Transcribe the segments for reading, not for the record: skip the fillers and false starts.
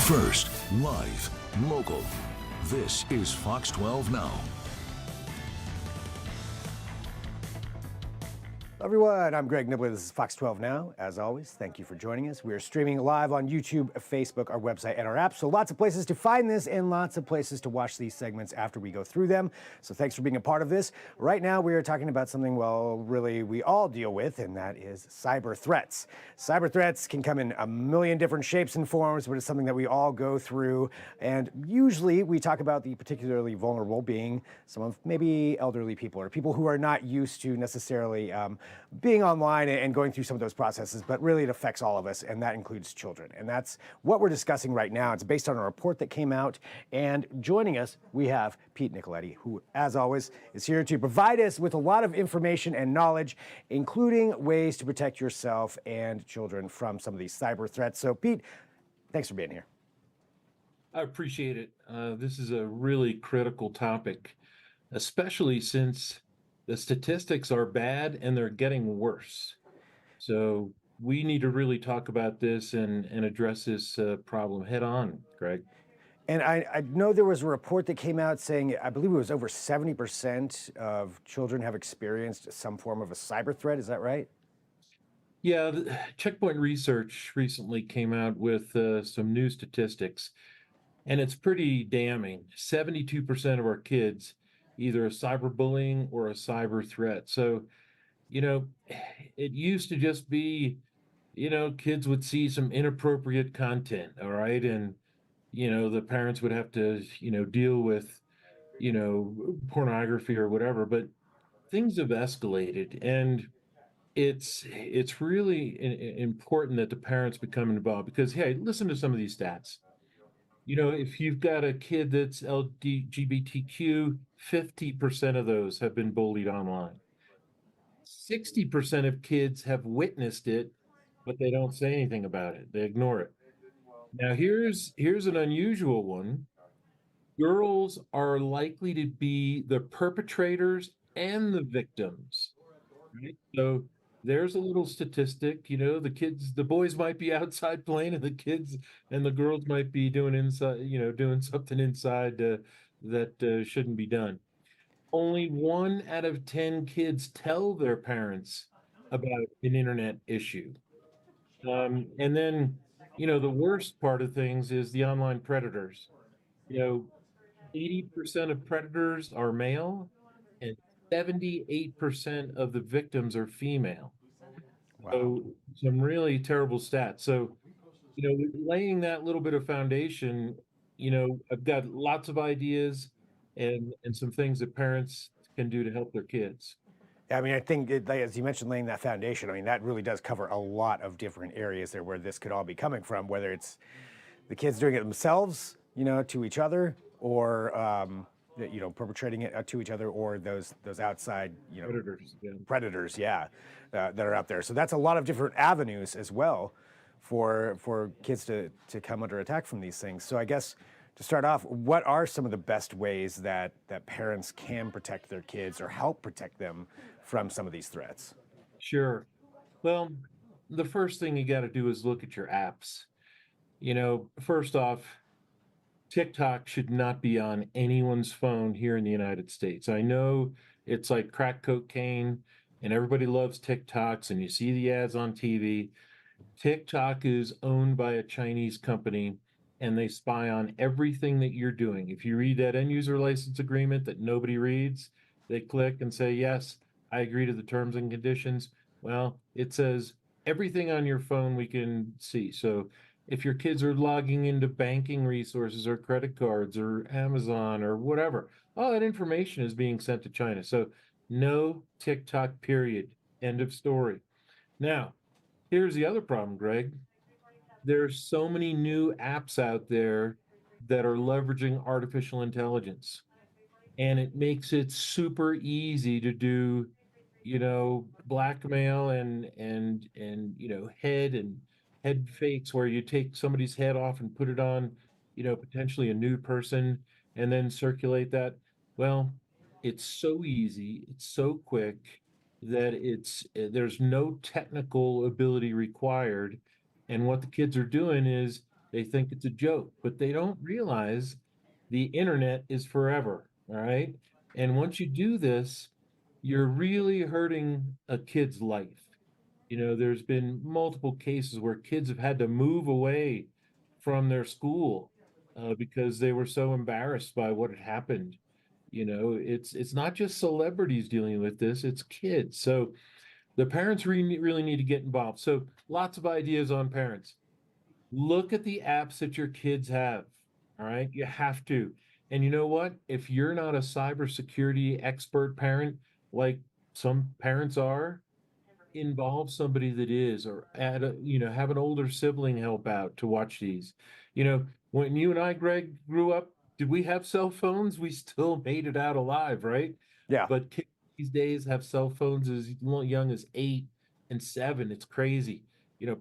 First, live, local. This is Fox 12 Now. Everyone, I'm Greg Nibbler. This is Fox 12 Now. As always, thank you for joining us. We are streaming live on YouTube, Facebook, our website, and our app. So lots of places to find this and lots of places to watch these segments after we go through them. So thanks for being a part of this. Right now, we are talking about something, well, really we all deal with, and that is cyber threats. Cyber threats can come in a million different shapes and forms, but it's something that we all go through. And usually we talk about the particularly vulnerable being some of maybe elderly people or people who are not used to necessarily being online and going through some of those processes, but really it affects all of us, and that includes children. And that's what we're discussing right now. It's based on a report that came out, and joining us, we have Pete Nicoletti, who, as always, is here to provide us with a lot of information and knowledge, including ways to protect yourself and children from some of these cyber threats. So, Pete, thanks for being here. I appreciate it. This is a really critical topic, especially since the statistics are bad and they're getting worse. So we need to really talk about this and address this problem head on, Greg. And I know there was a report that came out saying, I believe it was over 70% of children have experienced some form of a cyber threat. Is that right? Yeah, Checkpoint Research recently came out with some new statistics, and it's pretty damning. 72% of our kids either a cyberbullying or a cyber threat. So, it used to just be, kids would see some inappropriate content, all right? And, the parents would have to, deal with, pornography or whatever, but things have escalated, and it's really important that the parents become involved because, hey, listen to some of these stats. If you've got a kid that's LGBTQ, 50% of those have been bullied online. 60% of kids have witnessed it, but they don't say anything about it. They ignore it. Now, here's an unusual one. Girls are likely to be the perpetrators and the victims, right? So there's a little statistic, the boys might be outside playing and the girls might be doing doing something inside that shouldn't be done. Only 1 out of 10 kids tell their parents about an internet issue. And then, the worst part of things is the online predators. 80% of predators are male and 78% of the victims are female. Wow. So some really terrible stats. So, laying that little bit of foundation, I've got lots of ideas and some things that parents can do to help their kids. I mean, I think, as you mentioned, laying that foundation, I mean, that really does cover a lot of different areas there where this could all be coming from, whether it's the kids doing it themselves, to each other, or, perpetrating it to each other, or those outside, predators, that are out there. So that's a lot of different avenues as well for kids to come under attack from these things. So I guess to start off, what are some of the best ways that parents can protect their kids or help protect them from some of these threats? Sure. Well, the first thing you got to do is look at your apps. First off, TikTok should not be on anyone's phone here in the United States. I know it's like crack cocaine and everybody loves TikToks and you see the ads on TV. TikTok is owned by a Chinese company and they spy on everything that you're doing. If you read that end user license agreement that nobody reads, they click and say, yes, I agree to the terms and conditions. Well, it says everything on your phone we can see. So if your kids are logging into banking resources or credit cards or Amazon or whatever, all that information is being sent to China. So no TikTok, period. End of story. Now, here's the other problem, Greg. There's so many new apps out there that are leveraging artificial intelligence. And it makes it super easy to do, blackmail and head fakes where you take somebody's head off and put it on, potentially a new person and then circulate that. Well, it's so easy, it's so quick that there's no technical ability required. And what the kids are doing is They think it's a joke, but they don't realize the internet is forever. All right. And once you do this, you're really hurting a kid's life. There's been multiple cases where kids have had to move away from their school because they were so embarrassed by what had happened. It's not just celebrities dealing with this, it's kids. So the parents really need to get involved. So lots of ideas on parents. Look at the apps that your kids have. All right. You have to. And you know what? If you're not a cybersecurity expert parent, like some parents are, involve somebody that is, or have an older sibling help out to watch these. When you and I, Greg, grew up, did we have cell phones? We still made it out alive, right? Yeah. But kids these days have cell phones as young as 8 and 7. It's crazy.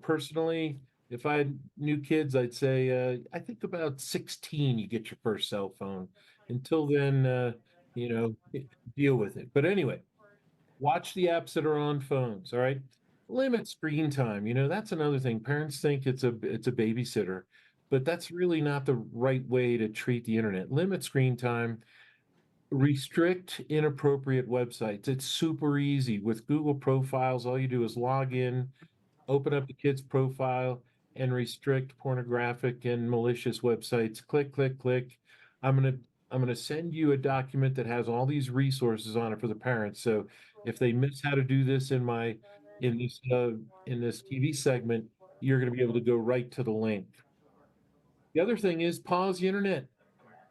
Personally, if I had new kids, I'd say I think about 16 you get your first cell phone. Until then, you know, deal with it. But anyway, watch the apps that are on phones. All right. Limit screen time. That's another thing. Parents think it's a babysitter, but that's really not the right way to treat the internet. Limit screen time, restrict inappropriate websites. It's super easy with Google profiles. All you do is log in, open up the kid's profile, and restrict pornographic and malicious websites. Click, click, click. I'm gonna I'm gonna send you a document that has all these resources on it for the parents. So if they miss how to do this in this in this TV segment, you're gonna be able to go right to the link. The other thing is pause the internet.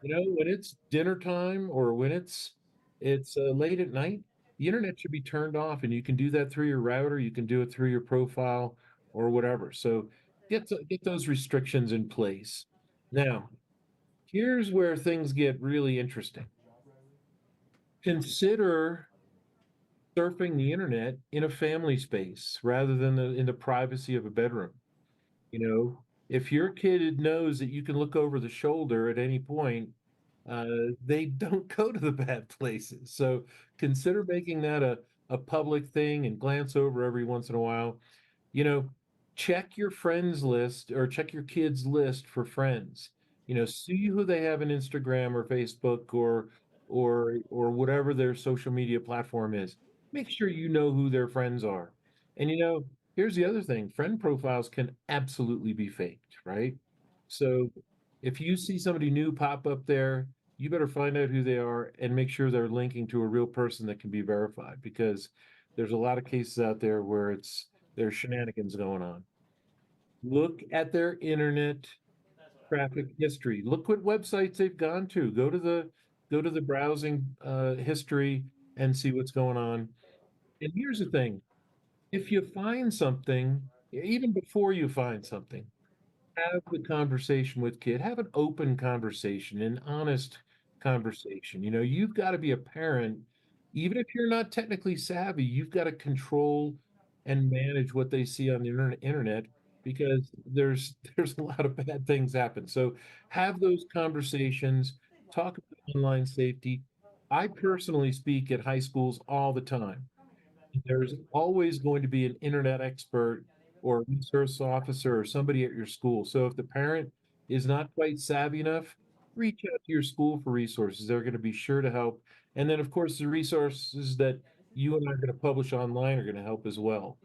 When it's dinner time or when it's late at night, the internet should be turned off, and you can do that through your router. You can do it through your profile or whatever. So get those restrictions in place. Now, here's where things get really interesting. Consider surfing the internet in a family space rather than in the privacy of a bedroom. If your kid knows that you can look over the shoulder at any point, they don't go to the bad places. So consider making that a public thing and glance over every once in a while. You know, check your friends list or check your kids list for friends. See who they have on Instagram or Facebook or whatever their social media platform is. Make sure you know who their friends are. And here's the other thing, friend profiles can absolutely be faked, right? So if you see somebody new pop up there, you better find out who they are and make sure they're linking to a real person that can be verified, because there's a lot of cases out there where there's shenanigans going on. Look at their internet traffic history. Look what websites they've gone to. Go to the browsing history and see what's going on. And here's the thing, if you find something, even before you find something, have the conversation with kid, have an open conversation, an honest conversation. You've got to be a parent, even if you're not technically savvy, you've got to control and manage what they see on the internet, because there's a lot of bad things happen. So have those conversations, talk about online safety. I personally speak at high schools all the time. There's always going to be an internet expert or a resource officer or somebody at your school. So if the parent is not quite savvy enough, reach out to your school for resources. They're going to be sure to help. And then, of course, the resources that you and I are going to publish online are going to help as well.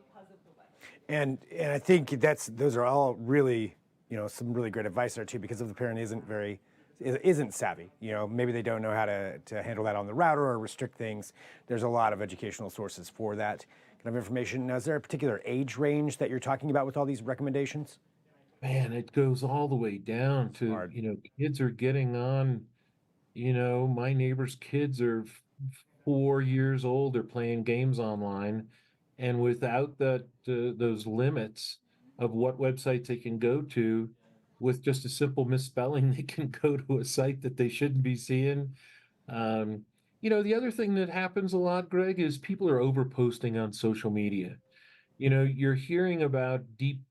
And I think those are all really, some really great advice there too, because if the parent isn't savvy, maybe they don't know how to handle that on the router or restrict things. There's a lot of educational sources for that kind of information. Now, is there a particular age range that you're talking about with all these recommendations? Man, it goes all the way down to, Hard. kids are getting on, my neighbor's kids are 4 years old. They're playing games online, and without those limits of what websites they can go to, with just a simple misspelling, they can go to a site that they shouldn't be seeing. The other thing that happens a lot, Greg, is people are over posting on social media. You're hearing about deep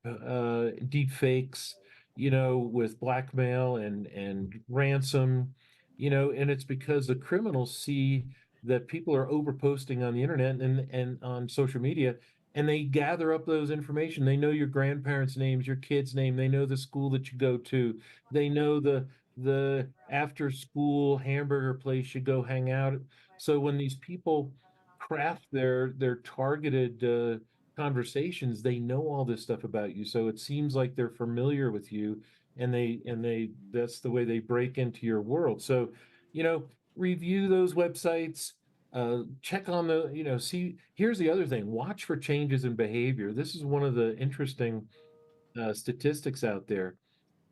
fakes, with blackmail and ransom, and it's because the criminals see that people are over posting on the internet and on social media, and they gather up those information. They know your grandparents' names, your kids' name. They know the school that you go to. They know the after school hamburger place you go hang out at. So when these people craft their targeted conversations, they know all this stuff about you. So it seems like they're familiar with you, and they that's the way they break into your world. So, review those websites, check on see, here's the other thing, watch for changes in behavior. This is one of the interesting statistics out there.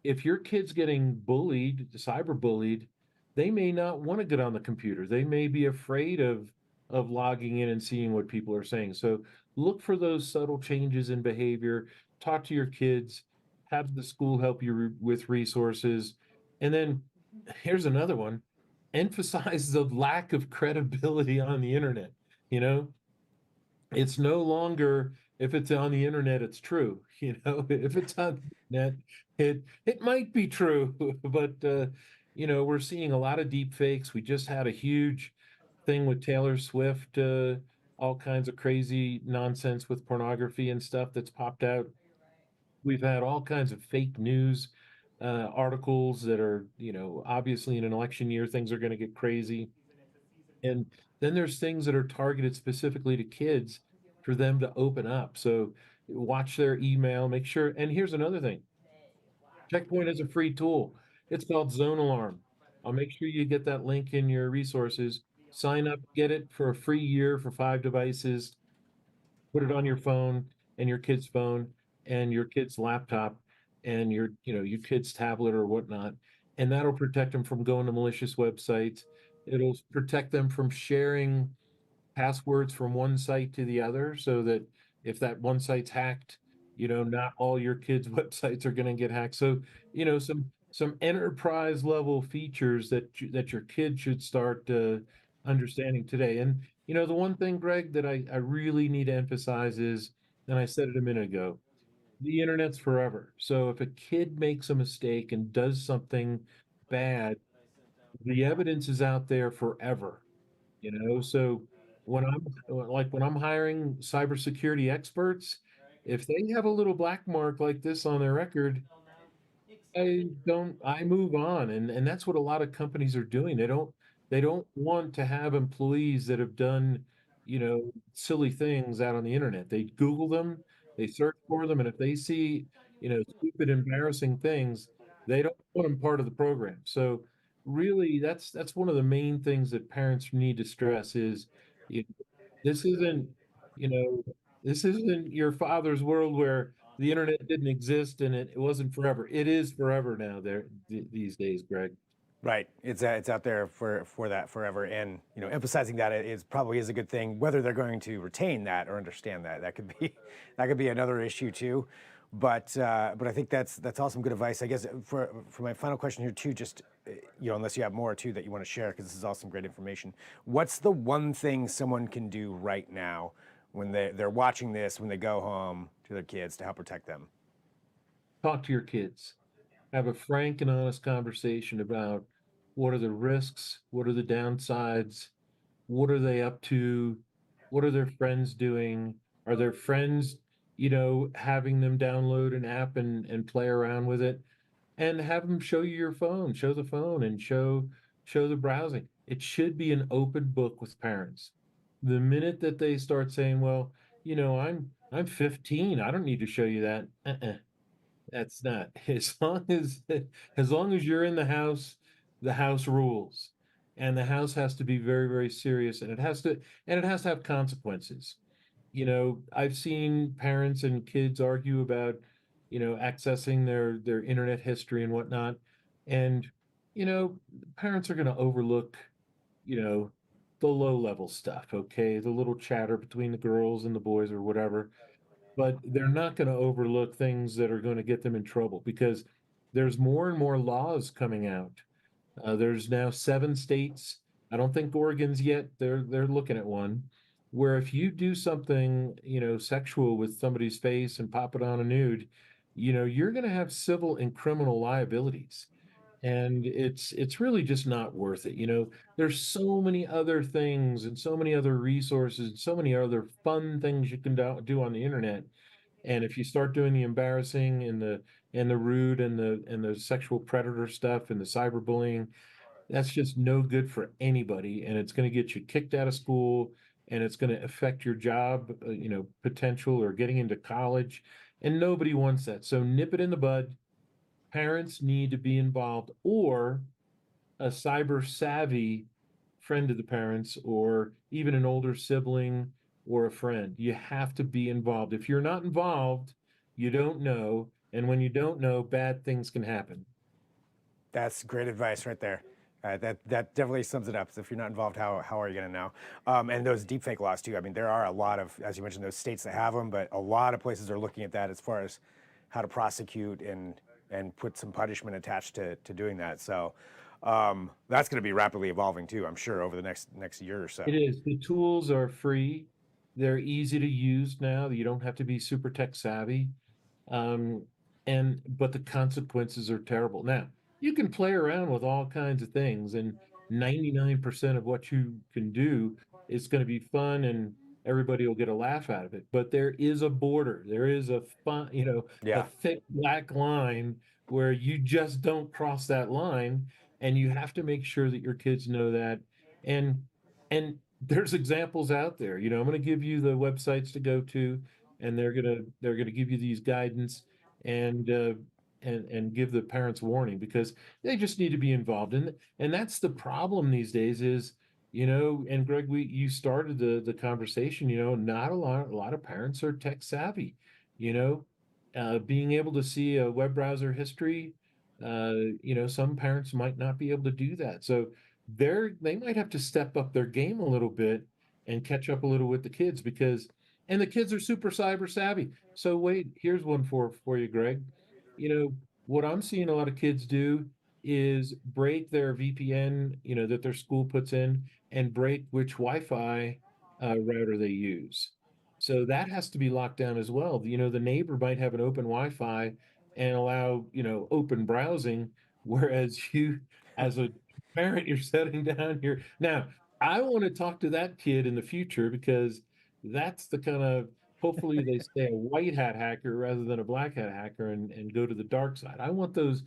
If your kid's getting bullied, cyber bullied, they may not want to get on the computer. They may be afraid of logging in and seeing what people are saying. So look for those subtle changes in behavior, talk to your kids, have the school help you with resources. And then here's another one, emphasize the lack of credibility on the internet. You know, it's no longer, if it's on the internet, it's true. If it's on the internet, it might be true, but we're seeing a lot of deep fakes. We just had a huge thing with Taylor Swift, all kinds of crazy nonsense with pornography and stuff that's popped out. We've had all kinds of fake news articles that are, obviously in an election year, things are going to get crazy. And then there's things that are targeted specifically to kids for them to open up. So watch their email, make sure. And here's another thing, Checkpoint is a free tool. It's called Zone Alarm. I'll make sure you get that link in your resources. Sign up, get it for a free year for 5 devices. Put it on your phone and your kid's phone and your kid's laptop and your kid's tablet or whatnot. And that'll protect them from going to malicious websites. It'll protect them from sharing passwords from one site to the other, so that if that one site's hacked, not all your kids' websites are going to get hacked. So, some enterprise level features that your kids should start understanding today. And the one thing, Greg, that I really need to emphasize is, and I said it a minute ago, the internet's forever. So if a kid makes a mistake and does something bad, the evidence is out there forever. So when I'm hiring cybersecurity experts, if they have a little black mark like this on their record, I move on. And that's what a lot of companies are doing. They don't want to have employees that have done, silly things out on the internet. They Google them, they search for them, and if they see, stupid, embarrassing things, they don't want them part of the program. So really, that's one of the main things that parents need to stress is, you know, this isn't, you know, this isn't your father's world where the internet didn't exist and it wasn't forever. It is forever now these days, Greg. Right. It's out there for that forever, and emphasizing that it is probably is a good thing. Whether they're going to retain that or understand that could be that could be another issue too. But I think that's awesome, good advice. I guess for my final question here too, just unless you have more too that you want to share, because this is awesome, great information. What's the one thing someone can do right now when they're watching this, when they go home to their kids, to help protect them? Talk to your kids. Have a frank and honest conversation about what are the risks, what are the downsides, what are they up to, what are their friends doing, are their friends, having them download an app and play around with it, and have them show you your phone, show the phone, and show the browsing. It should be an open book with parents. The minute that they start saying, well, I'm 15, I don't need to show you that. That's not, as long as you're in the house rules. And the house has to be very, very serious, and it has to have consequences. I've seen parents and kids argue about, accessing their internet history and whatnot. And, parents are going to overlook, you know, the low level stuff, okay? The little chatter between the girls and the boys or whatever, but they're not going to overlook things that are going to get them in trouble, because there's more and more laws coming out. There's now 7 states. I don't think Oregon's yet. They're looking at one where if you do something, sexual with somebody's face and pop it on a nude, you're going to have civil and criminal liabilities. and it's really just not worth it. There's so many other things and so many other resources and so many other fun things you can do on the internet. And if you start doing the embarrassing and the rude and the sexual predator stuff and the cyberbullying, that's just no good for anybody, and it's going to get you kicked out of school, and it's going to affect your job, potential, or getting into college, and nobody wants that. So nip it in the bud. Parents need to be involved, or a cyber savvy friend of the parents, or even an older sibling or a friend. You have to be involved. If you're not involved, you don't know, and when you don't know, bad things can happen. That's great advice right there. That definitely sums it up. So if you're not involved, how are you going to know? And those deepfake laws too. I mean, there are a lot of, as you mentioned, those states that have them, but a lot of places are looking at that as far as how to prosecute and put some punishment attached to doing that. So that's going to be rapidly evolving too, I'm sure, over the next year or so. It is. The tools are free. They're easy to use now. You don't have to be super tech savvy. Um, but the consequences are terrible. Now, you can play around with all kinds of things, and 99% of what you can do is going to be fun, and everybody will get a laugh out of it. But there is a border. There is a Yeah. thick black line where you just don't cross that line, and you have to make sure that your kids know that. And there's examples out there. I'm going to give you the websites to go to, and they're gonna give you these guidance, and and give the parents warning, because they just need to be involved. And that's the problem these days is, and Greg, you started the conversation. Not a lot of parents are tech savvy. you know Being able to see a web browser history, some parents might not be able to do that. So they might have to step up their game a little bit and catch up a little with the kids, because and the kids are super cyber savvy. So wait, here's one for you, Greg. What I'm seeing a lot of kids do is break their VPN, that their school puts in, and break which Wi-Fi router they use. So that has to be locked down as well. The neighbor might have an open Wi-Fi and allow, open browsing, whereas you, as a parent, you're setting down your. Now, I want to talk to that kid in the future, because that's the kind of, hopefully they stay a white hat hacker rather than a black hat hacker, and go to the dark side. I want those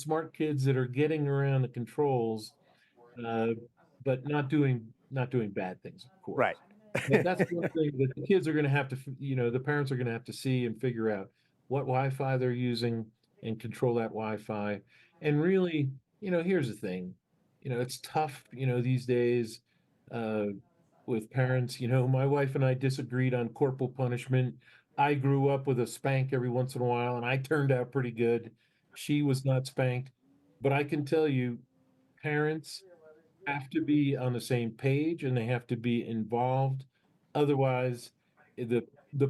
smart kids that are getting around the controls, uh, but not doing bad things, of course. Right. But that's one thing that the kids are going to have to, the parents are going to have to see and figure out what Wi-Fi they're using, and control that Wi-Fi. And really, here's the thing, it's tough, these days, uh, with parents. My wife and I disagreed on corporal punishment. I grew up with a spank every once in a while, and I turned out pretty good. She was not spanked. But I can tell you, parents have to be on the same page, and they have to be involved. Otherwise, the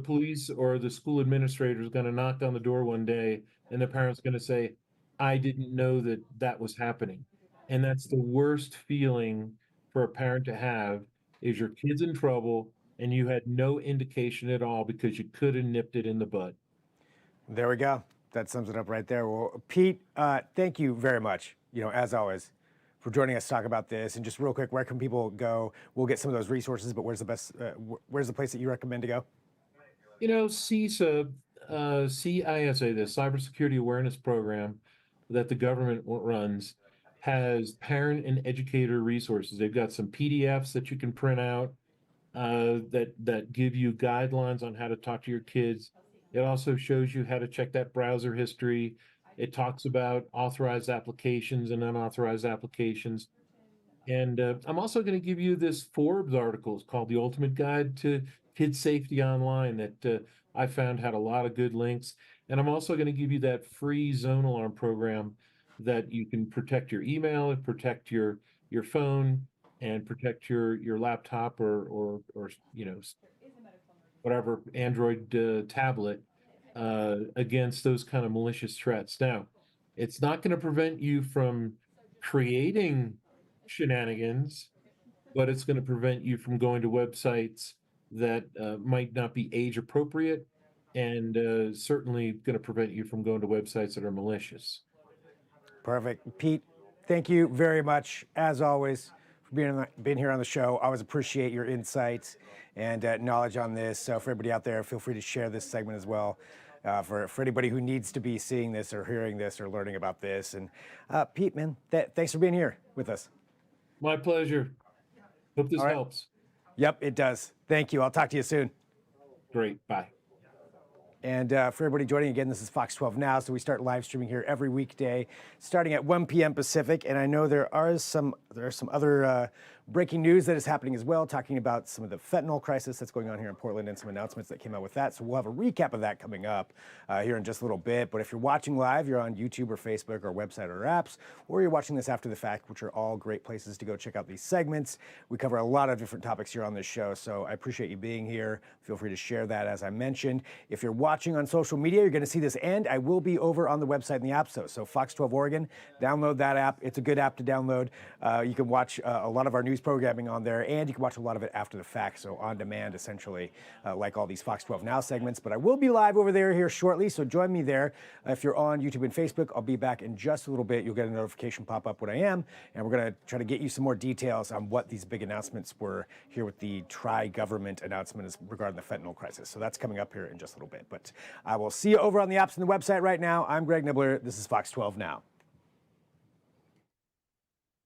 police or the school administrator is going to knock on the door one day, and the parent's going to say, "I didn't know that that was happening." And that's the worst feeling for a parent to have, is your kid's in trouble and you had no indication at all because you could have nipped it in the bud. There we go. That sums it up right there. Well, Pete, thank you very much, as always, for joining us to talk about this. And just real quick, where can people go? We'll get some of those resources, but where's the place that you recommend to go? CISA, CISA, the Cybersecurity Awareness Program that the government runs, has parent and educator resources. They've got some PDFs that you can print out, that give you guidelines on how to talk to your kids. It also shows you how to check that browser history. It talks about authorized applications and unauthorized applications. And I'm also going to give you this Forbes article. It's called "The Ultimate Guide to Kid Safety Online," that I found had a lot of good links. And I'm also going to give you that free zone alarm program that you can protect your email, and protect your phone, and protect your laptop, or whatever Android tablet, against those kind of malicious threats. Now, it's not going to prevent you from creating shenanigans, but it's going to prevent you from going to websites that might not be age appropriate, and certainly going to prevent you from going to websites that are malicious. Perfect. Pete, thank you very much, as always, for being here on the show. I always appreciate your insights and knowledge on this. So for everybody out there, feel free to share this segment as well. For anybody who needs to be seeing this or hearing this or learning about this. And Pete, man, thanks for being here with us. My pleasure. Hope this helps. Yep, it does. Thank you. I'll talk to you soon. Great. Bye. And for everybody joining again, this is Fox 12 Now. So we start live streaming here every weekday, starting at 1 p.m. Pacific. And I know there are some other breaking news that is happening as well, talking about some of the fentanyl crisis that's going on here in Portland and some announcements that came out with that. So we'll have a recap of that coming up here in just a little bit. But if you're watching live, you're on YouTube or Facebook or website or apps, or you're watching this after the fact, which are all great places to go check out these segments. We cover a lot of different topics here on this show, so I appreciate you being here. Feel free to share that, as I mentioned. If you're watching on social media, you're going to see this end. I will be over on the website and the app. So Fox 12 Oregon, download that app. It's a good app to download. You can watch a lot of our news programming on there, and you can watch a lot of it after the fact, so on demand, essentially, like all these Fox 12 Now segments. But I will be live over there here shortly, so join me there. If you're on YouTube and Facebook, I'll be back in just a little bit. You'll get a notification pop up when I am, and we're going to try to get you some more details on what these big announcements were here with the tri-government announcement regarding the fentanyl crisis. So that's coming up here in just a little bit. But I will see you over on the apps and the website right now. I'm Greg Nibbler. This is Fox 12 Now.